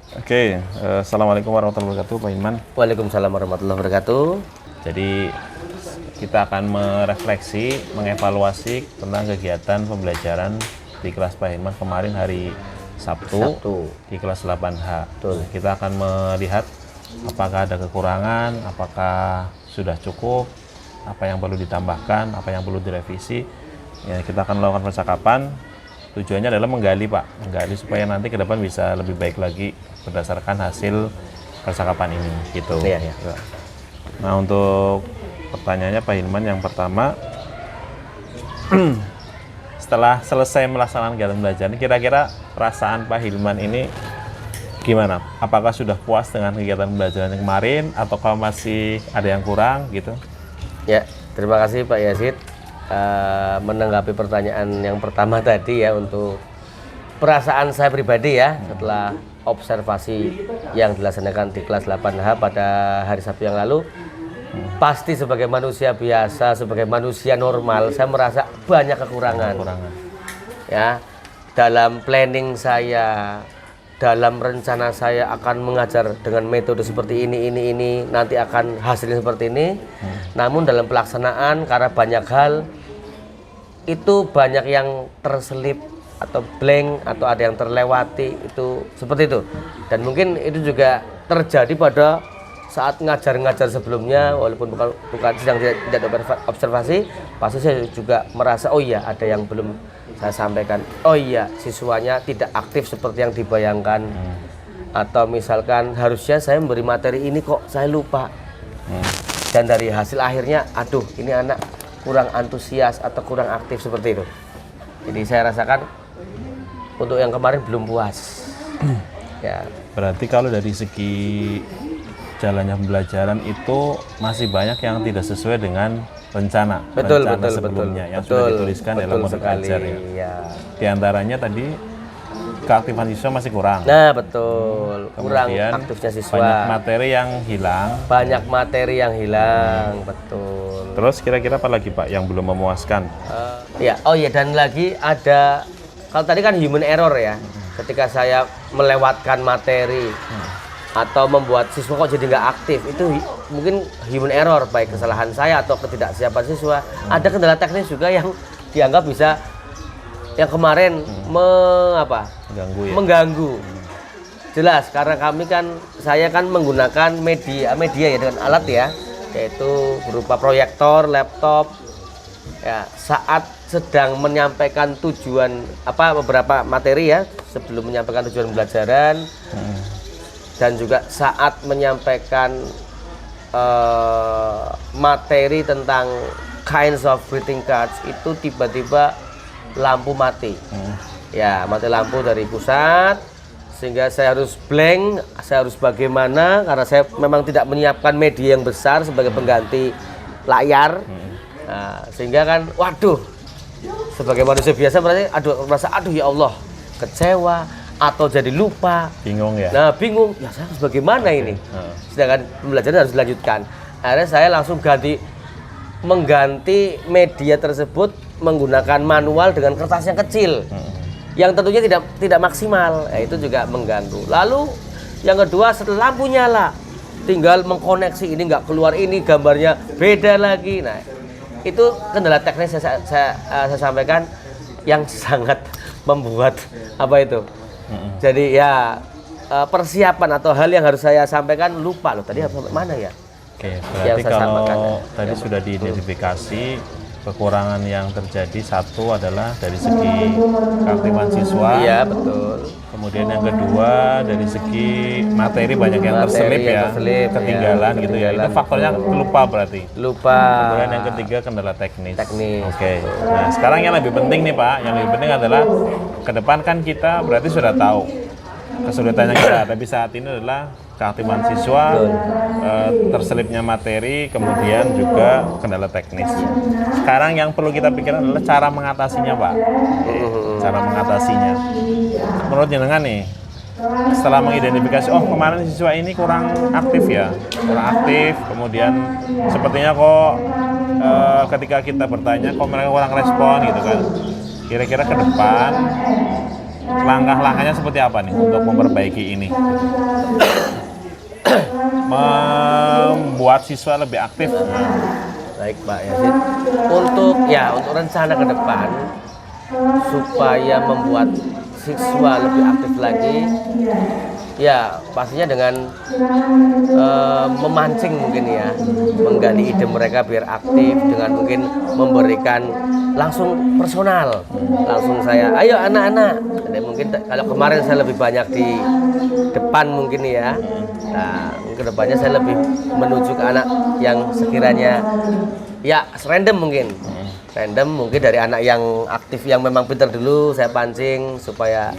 Assalamualaikum warahmatullahi wabarakatuh, Pak Hilman. Waalaikumsalam warahmatullahi wabarakatuh. Jadi kita akan merefleksi, mengevaluasi tentang kegiatan pembelajaran di kelas Pak Hilman kemarin hari Sabtu. Di kelas 8H. Betul. Kita akan melihat apakah ada kekurangan, apakah sudah cukup, apa yang perlu ditambahkan, apa yang perlu direvisi. Ya, kita akan melakukan percakapan. Tujuannya adalah menggali supaya nanti ke depan bisa lebih baik lagi berdasarkan hasil percakapan ini gitu. Iya. Nah, untuk pertanyaannya Pak Hilman yang pertama, setelah selesai melaksanakan kegiatan belajar, kira-kira perasaan Pak Hilman ini gimana? Apakah sudah puas dengan kegiatan pembelajaran yang kemarin ataukah masih ada yang kurang gitu? Ya, terima kasih Pak Yazid. Menanggapi pertanyaan yang pertama tadi ya, untuk perasaan saya pribadi ya setelah observasi yang dilaksanakan di kelas 8H pada hari Sabtu yang lalu, pasti sebagai manusia biasa, sebagai manusia normal, saya merasa banyak kekurangan. Ya, dalam planning saya, dalam rencana saya akan mengajar dengan metode seperti ini, nanti akan hasilnya seperti ini. Namun dalam pelaksanaan karena banyak hal itu banyak yang terselip atau blank atau ada yang terlewati, itu seperti itu. Dan mungkin itu juga terjadi pada saat ngajar-ngajar sebelumnya, walaupun bukan sedang tidak observasi, pasti saya juga merasa oh iya ada yang belum saya sampaikan, oh iya siswanya tidak aktif seperti yang dibayangkan, atau misalkan harusnya saya memberi materi ini kok saya lupa, dan dari hasil akhirnya aduh ini anak kurang antusias atau kurang aktif seperti itu. Jadi saya rasakan untuk yang kemarin belum puas. Ya. Berarti kalau dari segi jalannya pembelajaran itu masih banyak yang tidak sesuai dengan rencana sebelumnya yang sudah dituliskan dalam modul ajar ya. Di antaranya tadi keaktifan siswa masih kurang. Nah, betul. Kurang kemudian aktifnya siswa. Banyak materi yang hilang. Betul. Terus kira-kira apa lagi Pak yang belum memuaskan? Dan lagi ada, kalau tadi kan human error ya. Ketika saya melewatkan materi atau membuat siswa kok jadi nggak aktif, itu mungkin human error, baik kesalahan saya atau ketidaksiapan siswa. Ada kendala teknis juga yang dianggap bisa yang kemarin mengganggu. Jelas karena saya kan menggunakan media ya dengan alat ya, yaitu berupa proyektor, laptop. Ya, saat sedang menyampaikan tujuan beberapa materi ya, sebelum menyampaikan tujuan pembelajaran, dan juga saat menyampaikan materi tentang kinds of greeting cards, itu tiba-tiba lampu mati. Ya, mati lampu dari pusat, sehingga saya harus blank, saya harus bagaimana, karena saya memang tidak menyiapkan media yang besar sebagai pengganti layar. Nah, sehingga kan waduh, sebagai manusia biasa merasa aduh ya Allah, kecewa atau jadi lupa, bingung ya. Nah, bingung ya, saya harus bagaimana ini. Sedangkan pembelajaran harus dilanjutkan. Akhirnya saya langsung mengganti media tersebut menggunakan manual dengan kertas yang kecil, yang tentunya tidak maksimal. Itu juga mengganggu. Lalu yang kedua, setelah lampu nyala, tinggal mengkoneksi, ini nggak keluar, ini gambarnya beda lagi. Nah, itu kendala teknis saya sampaikan yang sangat membuat jadi ya persiapan atau hal yang harus saya sampaikan lupa loh tadi sampai mana ya. Berarti kalau tadi sudah diidentifikasi kekurangan yang terjadi, satu adalah dari segi keaktifan siswa. Iya, betul. Kemudian yang kedua dari segi materi banyak yang terselip ketinggalan gitu ya. Itu faktornya lupa berarti. Kemudian yang ketiga kendala teknis. Nah, sekarang yang lebih penting nih Pak, yang lebih penting adalah ke depan kan kita berarti sudah tahu kesulitannya kita, tapi saat ini adalah keaktifan siswa, terselipnya materi, kemudian juga kendala teknis. Sekarang yang perlu kita pikirkan adalah cara mengatasinya Pak. Cara mengatasinya. Menurut jenengan nih, setelah mengidentifikasi, oh kemarin siswa ini kurang aktif, kemudian sepertinya kok ketika kita bertanya kok mereka kurang respon gitu kan. Kira-kira ke depan langkah-langkahnya seperti apa nih untuk memperbaiki ini? Membuat siswa lebih aktif. Baik Pak Yazid, untuk rencana ke depan supaya membuat siswa lebih aktif lagi, ya pastinya dengan memancing mungkin ya, menggali ide mereka biar aktif dengan mungkin memberikan langsung personal, langsung saya, ayo anak-anak. Jadi mungkin kalau kemarin saya lebih banyak di depan mungkin ya, nah kedepannya saya lebih menuju ke anak yang sekiranya ya random mungkin dari anak yang aktif yang memang pintar dulu saya pancing supaya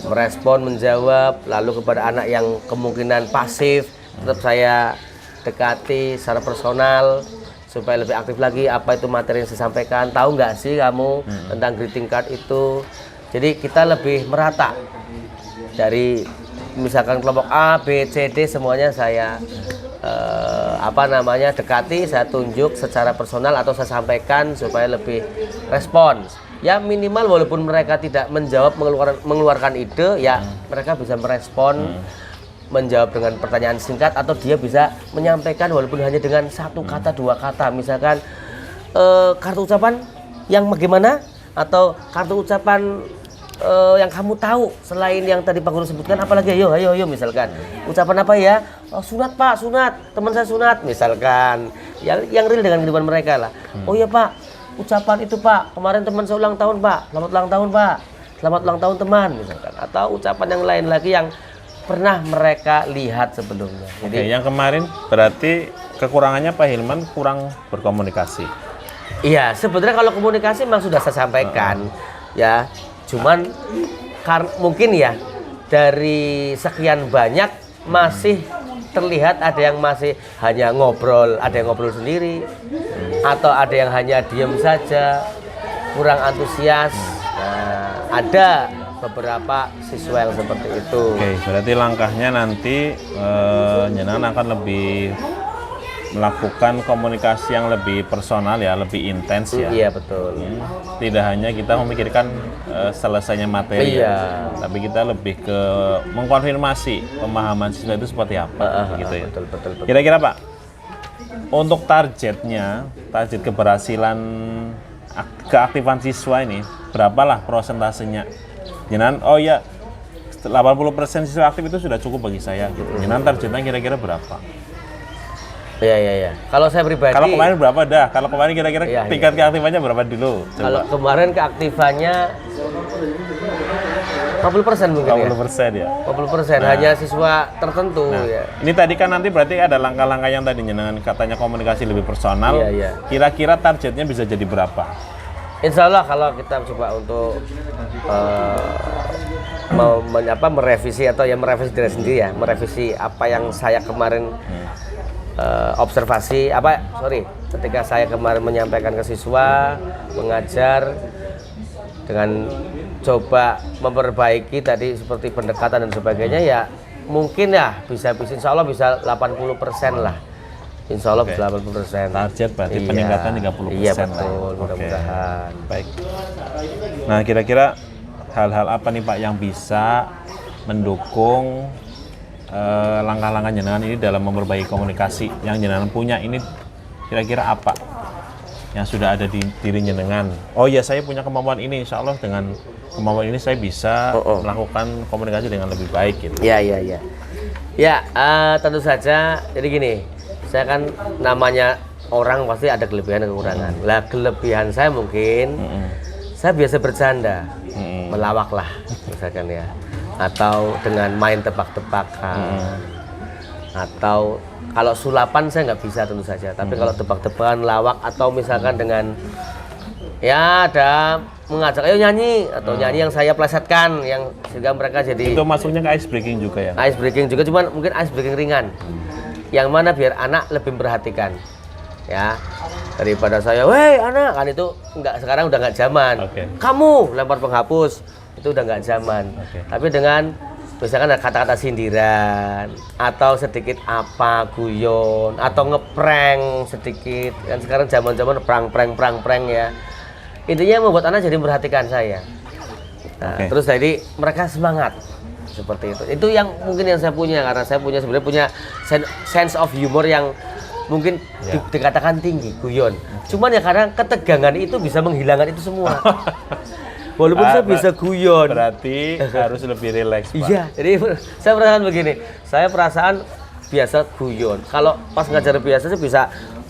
merespon, menjawab, lalu kepada anak yang kemungkinan pasif tetap saya dekati secara personal supaya lebih aktif lagi. Apa itu materi yang saya sampaikan, tahu nggak sih kamu tentang greeting card itu. Jadi kita lebih merata dari misalkan kelompok A, B, C, D semuanya saya dekati, saya tunjuk secara personal atau saya sampaikan supaya lebih respons. Ya minimal walaupun mereka tidak menjawab mengeluarkan ide, ya mereka bisa merespon, menjawab dengan pertanyaan singkat, atau dia bisa menyampaikan walaupun hanya dengan satu kata, dua kata. Misalkan kartu ucapan yang bagaimana, atau kartu ucapan yang kamu tahu selain yang tadi Pak Guru sebutkan, apalagi ayo misalkan ucapan apa ya, sunat Pak, sunat, teman saya sunat misalkan, yang real dengan kehidupan mereka lah. Oh iya Pak, ucapan itu Pak, kemarin teman saya ulang tahun Pak, selamat ulang tahun Pak, selamat ulang tahun teman misalkan, atau ucapan yang lain lagi yang pernah mereka lihat sebelumnya. Jadi yang kemarin berarti kekurangannya Pak Hilman kurang berkomunikasi. Iya, sebenarnya kalau komunikasi memang sudah saya sampaikan ya. Cuman mungkin ya dari sekian banyak masih terlihat ada yang masih hanya ngobrol, ada yang ngobrol sendiri, atau ada yang hanya diam saja, kurang antusias. Nah, ada beberapa siswa yang seperti itu. Oke, berarti langkahnya nanti Nyenan akan lebih melakukan komunikasi yang lebih personal ya, lebih intens ya. Iya betul. Tidak hanya kita memikirkan selesainya materi, iya, tapi kita lebih ke mengkonfirmasi pemahaman siswa itu seperti apa, gitu ya. Betul. Kira-kira Pak, untuk target keberhasilan keaktifan siswa ini, berapalah prosentasenya? Jangan, oh ya 80% siswa aktif itu sudah cukup bagi saya. Gitu. Jangan targetnya kira-kira berapa? Iya. Kalau saya pribadi. Kalau kemarin berapa dah? Kalau kemarin kira-kira tingkat keaktifannya berapa dulu? Coba. Kalau kemarin keaktifannya 40% mungkin 40% ya. 40% hanya siswa tertentu ya. Ini tadi kan nanti berarti ada langkah-langkah yang tadinya dengan katanya komunikasi lebih personal. Iya. Kira-kira targetnya bisa jadi berapa? Insya Allah kalau kita coba untuk merevisi atau merevisi diri sendiri ya, merevisi apa yang saya kemarin ketika saya kemarin menyampaikan ke siswa, mengajar dengan coba memperbaiki tadi seperti pendekatan dan sebagainya, ya mungkin ya bisa insya Allah bisa 80% lah. Insya Allah bisa 80%. Target berarti peningkatan 30%. Iya betul, mudah-mudahan. Baik. Nah kira-kira hal-hal apa nih Pak yang bisa mendukung langkah-langkah Jenengan ini dalam memperbaiki komunikasi yang Jenengan punya ini, kira-kira apa yang sudah ada di diri Jenengan? Oh ya, saya punya kemampuan ini, insya Allah dengan kemampuan ini saya bisa melakukan komunikasi dengan lebih baik gitu. Iya. Ya, tentu saja. Jadi gini, saya kan namanya orang pasti ada kelebihan dan kekurangan. Lah kelebihan saya mungkin saya biasa bercanda, melawak lah misalkan ya. Atau dengan main tebak-tebakan, atau kalau sulapan saya nggak bisa tentu saja, tapi kalau tebak-tebakan, lawak, atau misalkan dengan ya ada mengajak ayo nyanyi, atau nyanyi yang saya plesetkan, yang sehingga mereka jadi itu masuknya ke ice breaking juga ya? Ice breaking juga, cuman mungkin ice breaking ringan, yang mana biar anak lebih memperhatikan ya, daripada saya, weh anak, kan itu sekarang udah nggak zaman. Kamu lempar penghapus, itu udah nggak zaman. Tapi dengan misalkan ada kata-kata sindiran atau sedikit guyon atau ngeprank sedikit, kan sekarang zaman-zaman prank ya, intinya membuat anak jadi memperhatikan saya. Nah, terus jadi mereka semangat seperti itu. Itu yang mungkin yang saya punya, karena saya sebenarnya punya sense of humor yang mungkin dikatakan tinggi, guyon. Cuman ya kadang ketegangan itu bisa menghilangkan itu semua. Walaupun saya bisa guyon. Berarti harus lebih rileks, Pak. Iya, jadi saya perasaan begini. Saya perasaan biasa guyon. Kalau pas ngajar biasa saya bisa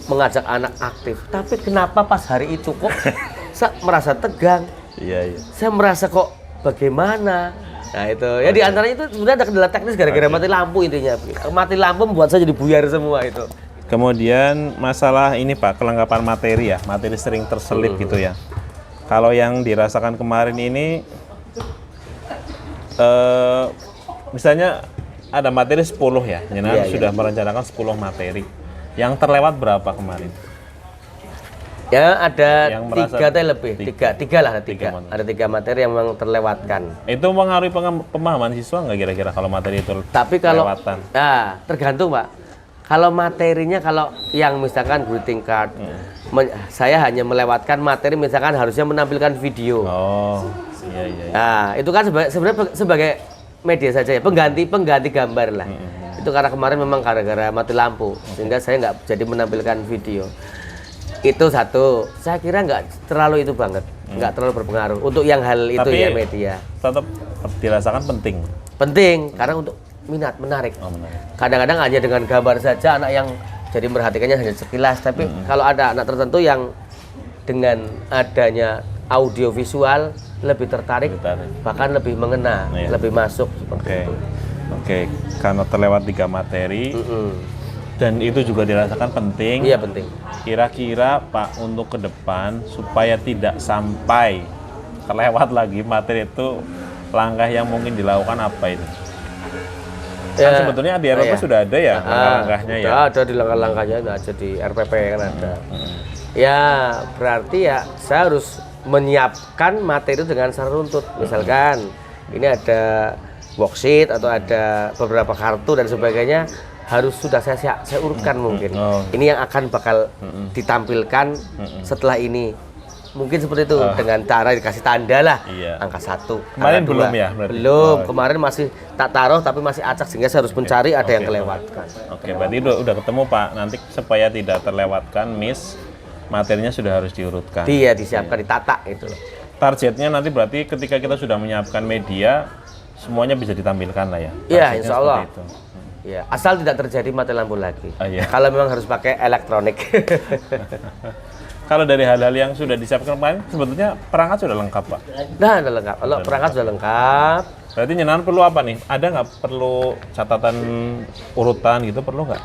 mengajak anak aktif. Tapi kenapa pas hari itu kok saya merasa tegang? Iya. Saya merasa kok bagaimana? Nah itu, ya di antaranya itu sebenarnya ada kendala teknis gara-gara mati lampu intinya. Mati lampu membuat saya jadi buyar semua itu. Kemudian masalah ini Pak, kelengkapan materi ya, materi sering terselip gitu ya. Kalau yang dirasakan kemarin ini, misalnya ada materi 10 ya, sudah merencanakan 10 materi. Yang terlewat berapa kemarin? Ya ada yang 3 atau lebih, tiga lah, ada 3 materi yang memang terlewatkan. Itu mengaruhi pemahaman siswa nggak kira-kira kalau materi itu tapi kalau terlewatan? Nah, tergantung Pak. Kalau materinya, kalau yang misalkan greeting card, saya hanya melewatkan materi misalkan harusnya menampilkan video. Oh, iya. Nah, itu kan sebenarnya sebagai media saja ya, pengganti gambar lah. Itu karena kemarin memang gara-gara mati lampu, sehingga saya nggak jadi menampilkan video. Itu satu, saya kira nggak terlalu itu banget, nggak terlalu berpengaruh untuk yang hal itu. Tapi ya media. Tetap dirasakan penting. Penting, karena untuk menarik. Kadang-kadang hanya dengan gambar saja anak yang jadi merhatikannya hanya sekilas, tapi kalau ada anak tertentu yang dengan adanya audio visual lebih tertarik. Bahkan lebih mengena, lebih masuk seperti itu. Oke, karena terlewat 3 materi dan itu juga dirasakan penting. Iya, penting. Kira-kira Pak untuk ke depan supaya tidak sampai terlewat lagi materi itu, langkah yang mungkin dilakukan apa itu? Ya, kan sebetulnya di RPP sudah ada ya langkah-langkahnya ya. Ada di langkah-langkahnya, ada di RPP kan ada. Ya berarti ya saya harus menyiapkan materi dengan secara runtut. Misalkan ini ada worksheet atau ada beberapa kartu dan sebagainya, harus sudah saya urutkan mungkin. Ini yang akan bakal ditampilkan setelah ini. Mungkin seperti itu, dengan cara dikasih tanda lah, angka 1. Kemarin belum ya? Berarti? Belum, kemarin masih tak taruh tapi masih acak, sehingga saya harus mencari ada yang kelewatkan. Oke, berarti udah ketemu Pak, nanti supaya tidak terlewatkan miss, materinya sudah harus diurutkan. Iya, disiapkan, ditata itu loh. Targetnya nanti berarti ketika kita sudah menyiapkan media, semuanya bisa ditampilkan lah ya? Iya, insya Allah. Ya, asal tidak terjadi mati lampu lagi. Kalau memang harus pakai elektronik. Kalau dari hal-hal yang sudah disiapkan kemarin, sebetulnya perangkat sudah lengkap Pak? Nah, sudah lengkap. Kalau perangkat sudah lengkap. Berarti nyenangan perlu apa nih? Ada nggak perlu catatan urutan gitu, perlu nggak?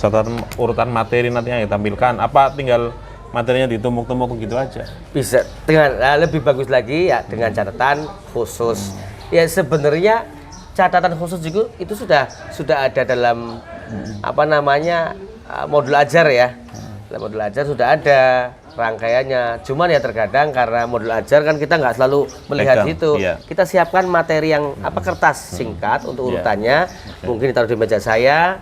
Catatan urutan materi nanti yang ditampilkan, apa tinggal materinya ditumpuk-tumpuk gitu aja? Bisa, dengan lebih bagus lagi ya dengan catatan khusus. Ya sebenarnya catatan khusus juga itu sudah ada dalam apa namanya modul ajar ya. Modul ajar sudah ada rangkaiannya. Cuman ya terkadang karena modul ajar kan kita nggak selalu melihat itu. Kita siapkan materi yang kertas singkat untuk urutannya. Mungkin ditaruh di meja saya.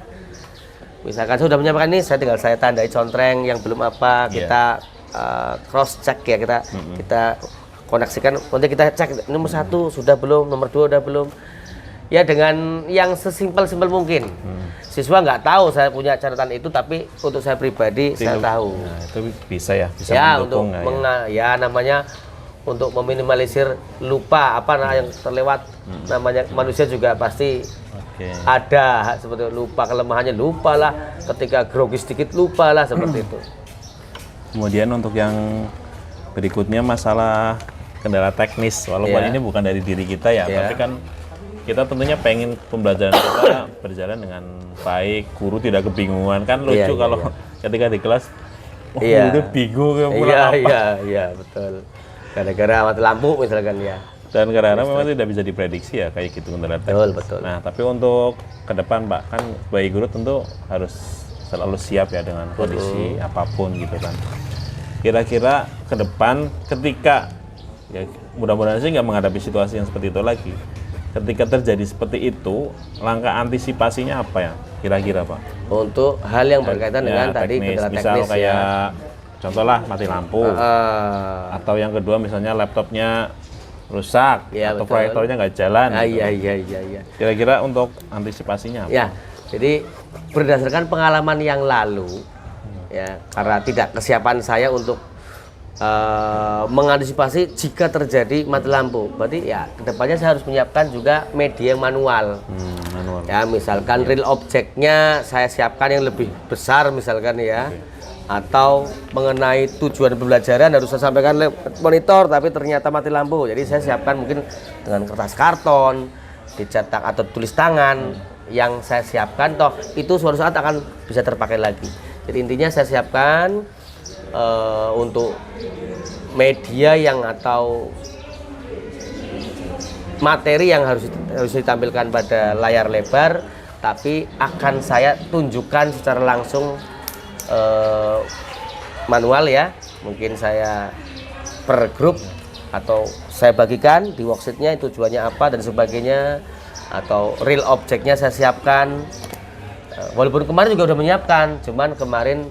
Misalkan saya sudah menyiapkan ini, saya tandai contreng yang belum apa. Kita cross check ya, kita koneksikan. Nanti kita cek nomor 1 sudah belum, nomor 2 sudah belum. Ya dengan yang sesimpel mungkin. Siswa nggak tahu saya punya catatan itu, tapi untuk saya pribadi saya tahu. Nah, itu bisa ya, bisa mendukung ya namanya untuk meminimalisir lupa yang terlewat. Namanya manusia juga pasti ada seperti lupa, kelemahannya lupa lah, ketika grogi sedikit lupa lah seperti itu. Kemudian untuk yang berikutnya masalah kendala teknis, walaupun ini bukan dari diri kita ya, tapi kan kita tentunya pengen pembelajaran kita berjalan dengan baik, guru tidak kebingungan. Kan lucu kalau ketika di kelas guru bingung pulang apa. Iya, betul. Gara-gara mati lampu misalkan ya. Dan karena memang tidak bisa diprediksi ya kayak gitu kendala teknis. Betul. Nah, tapi untuk ke depan Pak, kan sebagai guru tentu harus selalu siap ya dengan kondisi apapun gitu kan. Kira-kira ke depan ketika ya mudah-mudahan sih nggak menghadapi situasi yang seperti itu lagi. Ketika terjadi seperti itu, langkah antisipasinya apa ya kira-kira Pak? Untuk hal yang berkaitan dengan tadi kendala teknis, kayak contohlah mati lampu, atau yang kedua misalnya laptopnya rusak Ya, atau betul. proyektornya nggak jalan. Gitu. Iya. Kira-kira untuk antisipasinya apa? Ya, jadi berdasarkan pengalaman yang lalu, ya karena tidak kesiapan saya untuk mengantisipasi jika terjadi mati lampu, berarti ya kedepannya saya harus menyiapkan juga media manual. Manual. Ya, misalkan real objeknya saya siapkan yang lebih besar misalkan ya. Atau mengenai tujuan pembelajaran harus saya sampaikan lewat monitor tapi ternyata mati lampu. Jadi saya siapkan mungkin dengan kertas karton, dicetak atau tulis tangan yang saya siapkan toh itu suatu saat akan bisa terpakai lagi. Jadi intinya saya siapkan untuk media yang atau materi yang harus ditampilkan pada layar lebar, tapi akan saya tunjukkan secara langsung manual ya. Mungkin saya per grup atau saya bagikan di worksheetnya tujuannya apa dan sebagainya, atau real objeknya saya siapkan. Walaupun kemarin juga udah menyiapkan, cuman kemarin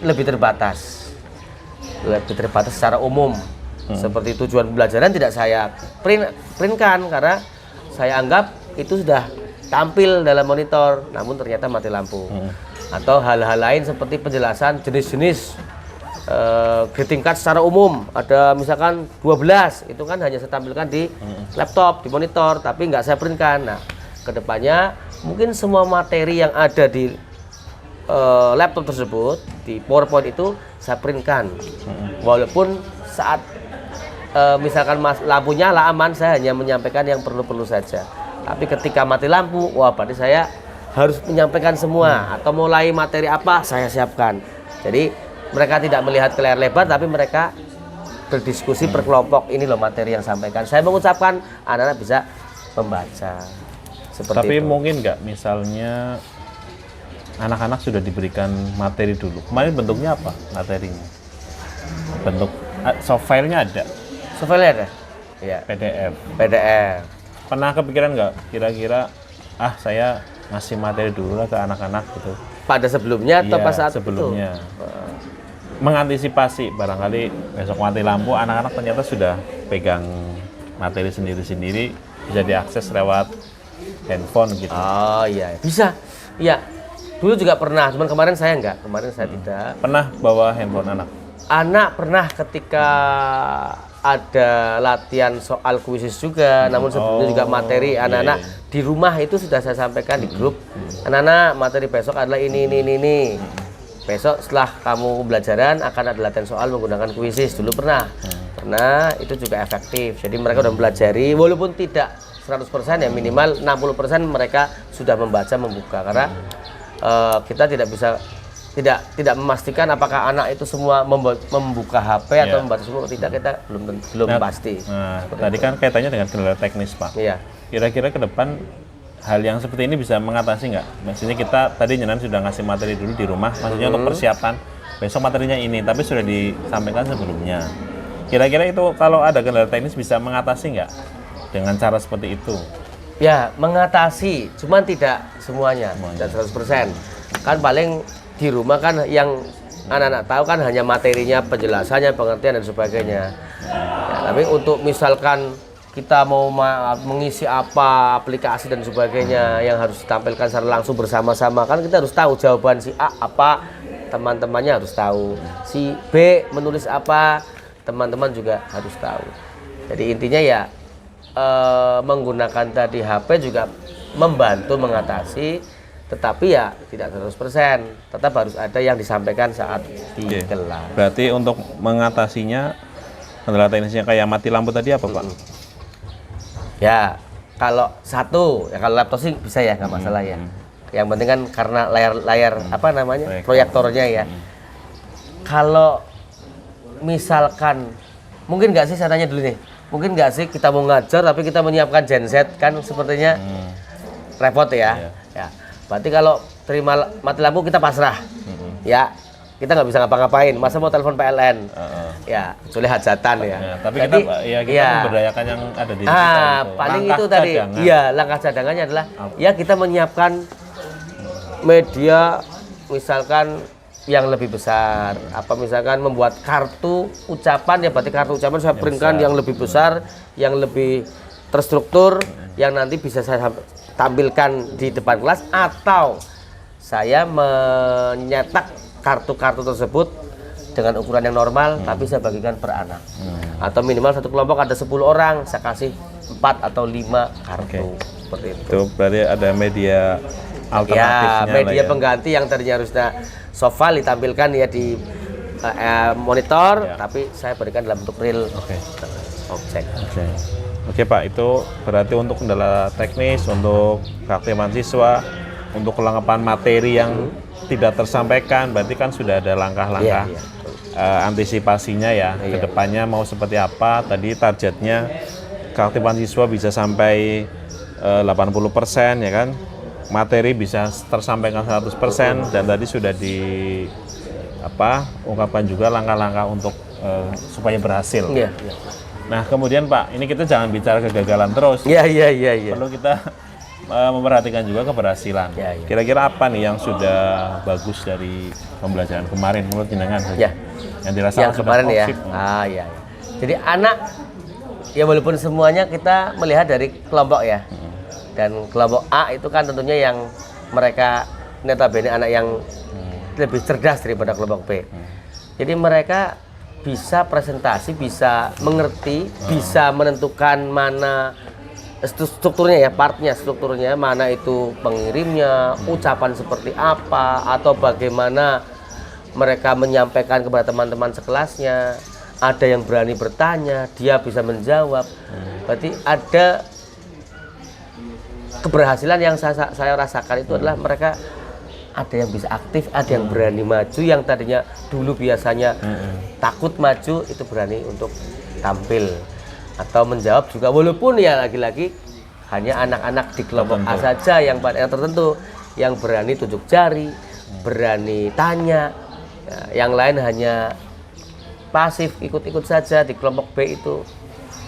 lebih terbatas secara umum. Seperti tujuan pembelajaran tidak saya printkan karena saya anggap itu sudah tampil dalam monitor, namun ternyata mati lampu. Atau hal-hal lain seperti penjelasan jenis-jenis greeting card secara umum, ada misalkan 12, itu kan hanya saya tampilkan di laptop, di monitor, tapi nggak saya printkan. Nah, kedepannya mungkin semua materi yang ada di laptop tersebut, di PowerPoint itu saya printkan. Walaupun saat misalkan lampu nyala aman, saya hanya menyampaikan yang perlu-perlu saja. Tapi ketika mati lampu, wah berarti saya harus menyampaikan semua, atau mulai materi apa saya siapkan. Jadi mereka tidak melihat ke layar lebar, tapi mereka berdiskusi per kelompok, ini loh materi yang sampaikan. Saya mengucapkan, anak-anak bisa membaca. Seperti Tapi itu. mungkin nggak misalnya anak-anak sudah diberikan materi dulu. Kemarin bentuknya apa materinya? Bentuk soft file-nya ada? Soft file ada? Iya. PDF. Pernah kepikiran nggak kira-kira saya ngasih materi dulu lah ke anak-anak gitu? Pada sebelumnya atau Iya, pas saat sebelumnya. itu? Mengantisipasi barangkali besok mati lampu, anak-anak ternyata sudah pegang materi sendiri-sendiri, bisa diakses lewat handphone gitu. Oh iya, bisa. Iya. Dulu juga pernah, cuman kemarin saya enggak. Kemarin saya tidak. Pernah bawa handphone anak? Anak pernah ketika ada latihan soal kuisis juga, namun sebelumnya juga materi anak-anak di rumah itu sudah saya sampaikan di grup. Anak-anak, materi besok adalah ini. Besok setelah kamu pembelajaran akan ada latihan soal menggunakan kuisis. Dulu pernah. Itu juga efektif. Jadi mereka sudah mempelajari, walaupun tidak 100% ya, minimal 60% mereka sudah membuka. Karena kita tidak memastikan apakah anak itu semua membuka HP atau membaca semua, tidak, kita belum pasti. Nah, tadi kan kaitannya dengan kendala teknis, Pak. Iya. Kira-kira ke depan hal yang seperti ini bisa mengatasi nggak? Maksudnya kita tadi Nyenan sudah ngasih materi dulu di rumah, maksudnya untuk persiapan besok materinya ini, tapi sudah disampaikan sebelumnya. Kira-kira itu kalau ada kendala teknis bisa mengatasi nggak dengan cara seperti itu? Ya, mengatasi, cuman tidak semuanya, tidak 100%. Kan paling di rumah kan yang anak-anak tahu kan hanya materinya, penjelasannya, pengertian dan sebagainya. Ya, tapi untuk misalkan kita mau mengisi apa, aplikasi dan sebagainya yang harus ditampilkan secara langsung bersama-sama, kan kita harus tahu jawaban si A apa, teman-temannya harus tahu. Si B menulis apa, teman-teman juga harus tahu. Jadi intinya ya menggunakan tadi HP juga membantu mengatasi, tetapi ya tidak 100%, tetap harus ada yang disampaikan saat di kelas. Berarti untuk mengatasinya kendala teknisnya kayak mati lampu tadi apa, Pak? Ya, kalau kalau laptop sih bisa ya, nggak masalah ya. Yang penting kan karena layar apa namanya, proyektornya ya. Kalau misalkan, mungkin nggak sih, saya tanya dulu nih, mungkin nggak sih kita mau ngajar tapi kita menyiapkan genset, kan sepertinya repot ya. Ya, berarti kalau terima mati lampu kita pasrah, ya kita nggak bisa ngapa-ngapain. Masa mau telepon PLN, ya kecuali hajatan ya. Tapi kita memberdayakan yang ada di kita. Paling itu tadi, iya, langkah cadangannya adalah ya kita menyiapkan media, misalkan yang lebih besar. Apa misalkan membuat kartu ucapan, ya berarti kartu ucapan saya printkan yang lebih besar, yang lebih terstruktur, yang nanti bisa saya tampilkan di depan kelas, atau saya menyetak kartu-kartu tersebut dengan ukuran yang normal tapi saya bagikan per anak. Atau minimal satu kelompok ada 10 orang, saya kasih 4 atau 5 kartu. Seperti itu. Berarti ada media alternatifnya, ya, media pengganti yang tadinya harusnya sofa ditampilkan ya di monitor, tapi saya berikan dalam bentuk real objek. Oke Pak, itu berarti untuk kendala teknis, untuk keaktifan siswa, untuk kelengkapan materi yang tidak tersampaikan, berarti kan sudah ada langkah-langkah antisipasinya ya. Kedepannya mau seperti apa? Tadi targetnya keaktifan siswa bisa sampai 80% ya kan? Materi bisa tersampaikan 100%, dan tadi sudah ungkapkan juga langkah-langkah untuk supaya berhasil. Nah kemudian Pak, ini kita jangan bicara kegagalan terus. Perlu kita memperhatikan juga keberhasilan. Kira-kira apa nih yang sudah bagus dari pembelajaran kemarin menurut jenengan saja? Yang dirasakan yang kemarin ya. Jadi anak ya, walaupun semuanya kita melihat dari kelompok ya. Dan kelompok A itu kan tentunya yang mereka notabene anak yang lebih cerdas daripada kelompok B. Jadi mereka bisa presentasi, bisa mengerti, bisa menentukan mana strukturnya ya, strukturnya mana itu pengirimnya, ucapan seperti apa, atau bagaimana mereka menyampaikan kepada teman-teman sekelasnya. Ada yang berani bertanya, dia bisa menjawab. Berarti ada keberhasilan yang saya rasakan itu adalah mereka ada yang bisa aktif, ada yang berani maju, yang tadinya dulu biasanya takut maju, itu berani untuk tampil atau menjawab juga, walaupun ya lagi-lagi hanya anak-anak di kelompok A saja yang tertentu yang berani tunjuk jari, berani tanya, yang lain hanya pasif ikut-ikut saja. Di kelompok B itu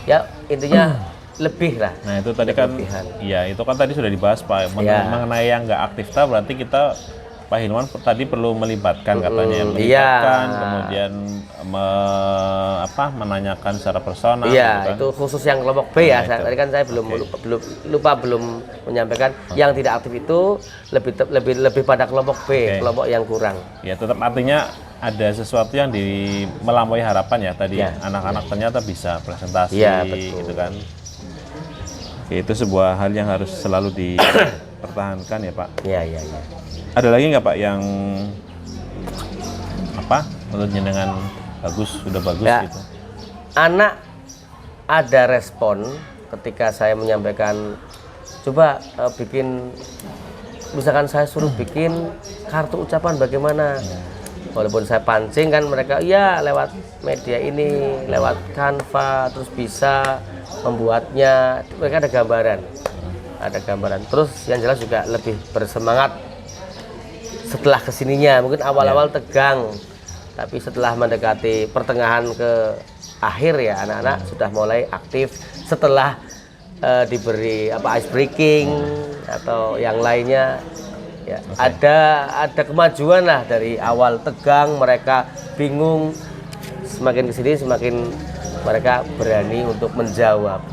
ya intinya lebih lah. Nah itu tadi kan, iya itu kan tadi sudah dibahas Pak, mengenai yang nggak aktif, berarti kita Pak Hilman tadi perlu melibatkan katanya, melibatkan, kemudian menanyakan secara personal. Iya, itu khusus yang kelompok B ya. Tadi kan saya belum menyampaikan yang tidak aktif itu lebih pada kelompok B, kelompok yang kurang. Ya tetap artinya ada sesuatu yang melampaui harapan ya tadi. Anak-anak ternyata bisa presentasi, gitu kan. Itu sebuah hal yang harus selalu dipertahankan ya Pak. Iya. Ada lagi nggak Pak yang menurut jenengan sudah bagus gitu? Anak ada respon ketika saya menyampaikan, coba bikin, misalkan saya suruh bikin kartu ucapan bagaimana. Walaupun saya pancing kan mereka lewat media ini, lewat Canva, terus bisa membuatnya, mereka ada gambaran, terus yang jelas juga lebih bersemangat setelah kesininya. Mungkin awal-awal tegang, tapi setelah mendekati pertengahan ke akhir ya, anak-anak sudah mulai aktif setelah diberi ice breaking atau yang lainnya ya. Ada kemajuan lah. Dari awal tegang, mereka bingung, semakin kesini semakin mereka berani untuk menjawab.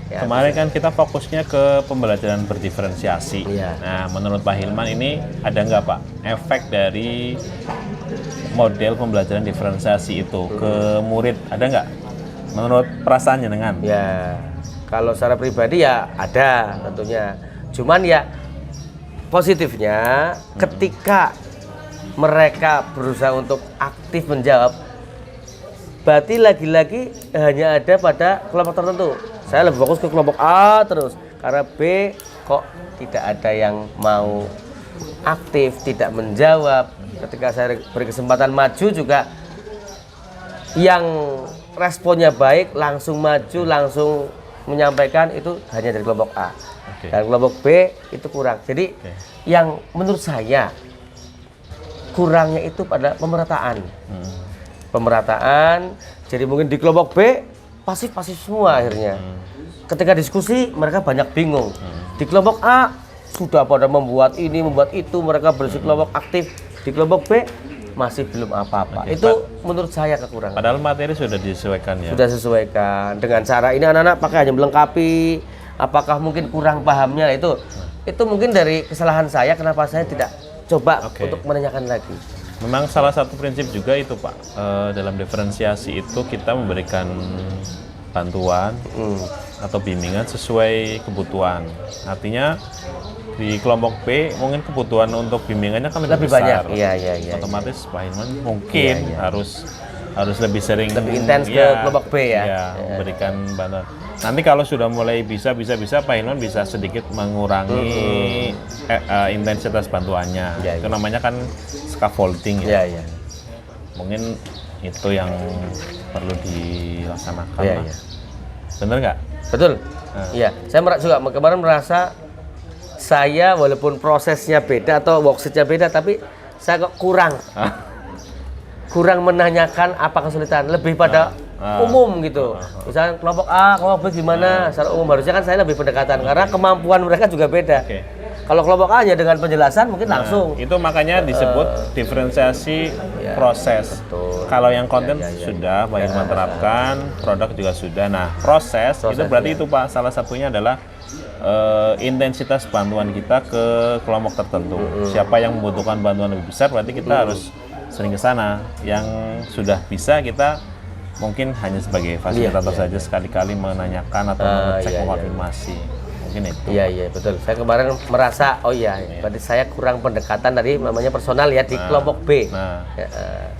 Kemarin kan kita fokusnya ke pembelajaran berdiferensiasi. Nah, menurut Pak Hilman ini ada nggak Pak efek dari model pembelajaran diferensiasi itu ke murid? Ada nggak? Menurut perasaan jenengan? Ya, kalau secara pribadi ya ada tentunya. Cuman ya positifnya ketika mereka berusaha untuk aktif menjawab, berarti lagi-lagi hanya ada pada kelompok tertentu. Saya lebih fokus ke kelompok A terus, karena B kok tidak ada yang mau aktif, tidak menjawab. Ketika saya beri kesempatan maju juga, yang responnya baik, langsung maju, langsung menyampaikan, itu hanya dari kelompok A. Dan kelompok B itu kurang. Jadi yang menurut saya kurangnya itu pada pemerataan. Pemerataan, jadi mungkin di kelompok B pasif-pasif semua akhirnya. Ketika diskusi mereka banyak bingung. Di kelompok A sudah pada membuat ini, membuat itu, mereka bersih kelompok aktif. Di kelompok B masih belum apa-apa. Itu menurut saya kekurangan. Padahal materi sudah disesuaikan ya. Sudah sesuaikan dengan cara ini anak-anak pakai hanya melengkapi. Apakah mungkin kurang pahamnya itu mungkin dari kesalahan saya kenapa saya tidak coba untuk menanyakan lagi. Memang salah satu prinsip juga itu Pak, dalam diferensiasi itu kita memberikan bantuan atau bimbingan sesuai kebutuhan. Artinya di kelompok B mungkin kebutuhan untuk bimbingannya kan lebih besar. Banyak. Iya. Otomatis Pak Hilman mungkin harus lebih sering, lebih intens ke kelompok B ya. Memberikan bantuan. Nanti kalau sudah mulai bisa Pak Hilman bisa sedikit mengurangi intensitas bantuannya. Itu namanya kan scaffolding ya. Mungkin itu yang perlu dilaksanakan. Bener nggak? Betul. Iya, saya juga kemarin merasa saya walaupun prosesnya beda atau worksheetnya beda, tapi saya kok kurang menanyakan apa kesulitan, lebih pada umum gitu. Misalnya kelompok A, kelompok B gimana, secara umum harusnya kan saya lebih pendekatan karena kemampuan mereka juga beda. Kalau kelompok A hanya dengan penjelasan mungkin langsung. Itu makanya disebut diferensiasi proses. Kalau yang konten sudah Pak Hilman terapkan, produk juga sudah. Nah, proses itu berarti itu Pak, salah satunya adalah intensitas bantuan kita ke kelompok tertentu. Siapa yang membutuhkan bantuan lebih besar berarti kita harus sering ke sana. Yang sudah bisa kita mungkin hanya sebagai fasilitator saja sekali-kali menanyakan atau mengecek konfirmasi. Mungkin itu. Iya, betul. Saya kemarin merasa berarti saya kurang pendekatan tadi namanya personal ya di kelompok B.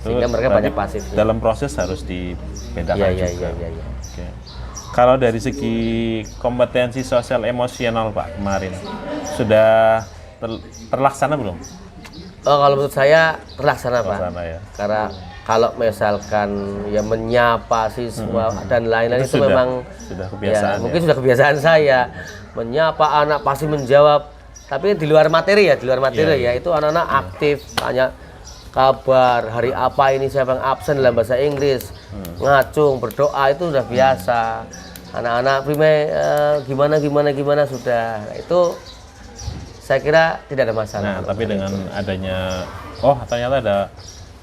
Sehingga mereka banyak pasif. Dalam proses harus dibedakan juga. Iya. Kalau dari segi kompetensi sosial emosional Pak kemarin sudah terlaksana belum? Kalau menurut saya terlaksana Pak. Ya. Karena kalau misalkan ya menyapa siswa dan lain-lain itu memang sudah kebiasaan. Mungkin sudah kebiasaan saya menyapa anak pasti menjawab. Tapi di luar materi ya, itu anak-anak aktif tanya kabar, hari apa ini, siapa yang absen dalam bahasa Inggris, ngacung, berdoa itu sudah biasa. Anak-anak gimana sudah. Nah, itu saya kira tidak ada masalah. Nah, tapi dengan adanya ternyata ada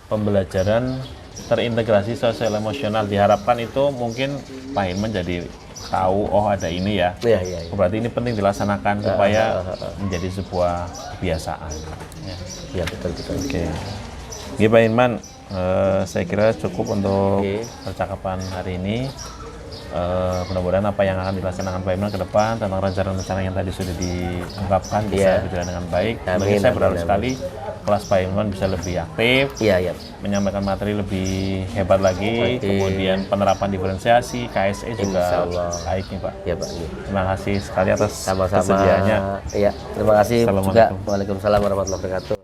pembelajaran terintegrasi sosial emosional, diharapkan itu mungkin Pak Hilman jadi tahu ada ini ya. Iya. Berarti ini penting dilaksanakan supaya menjadi sebuah kebiasaan. Iya, betul. Oke. Oke Pak Hilman, saya kira cukup untuk percakapan hari ini. Mudah-mudahan apa yang akan dilaksanakan Pak Hilman ke depan tentang rencana-rencana yang tadi sudah diungkapkan bisa berjalan dengan baik. Bagi saya berharap sekali kelas Pak Hilman bisa lebih aktif, menyampaikan materi lebih hebat lagi, kemudian penerapan diferensiasi, KSE juga baik nih Pak. Iya Pak. Terima kasih sekali atas sama-sama kesediaannya. Iya, terima kasih juga. Waalaikumsalam warahmatullahi wabarakatuh.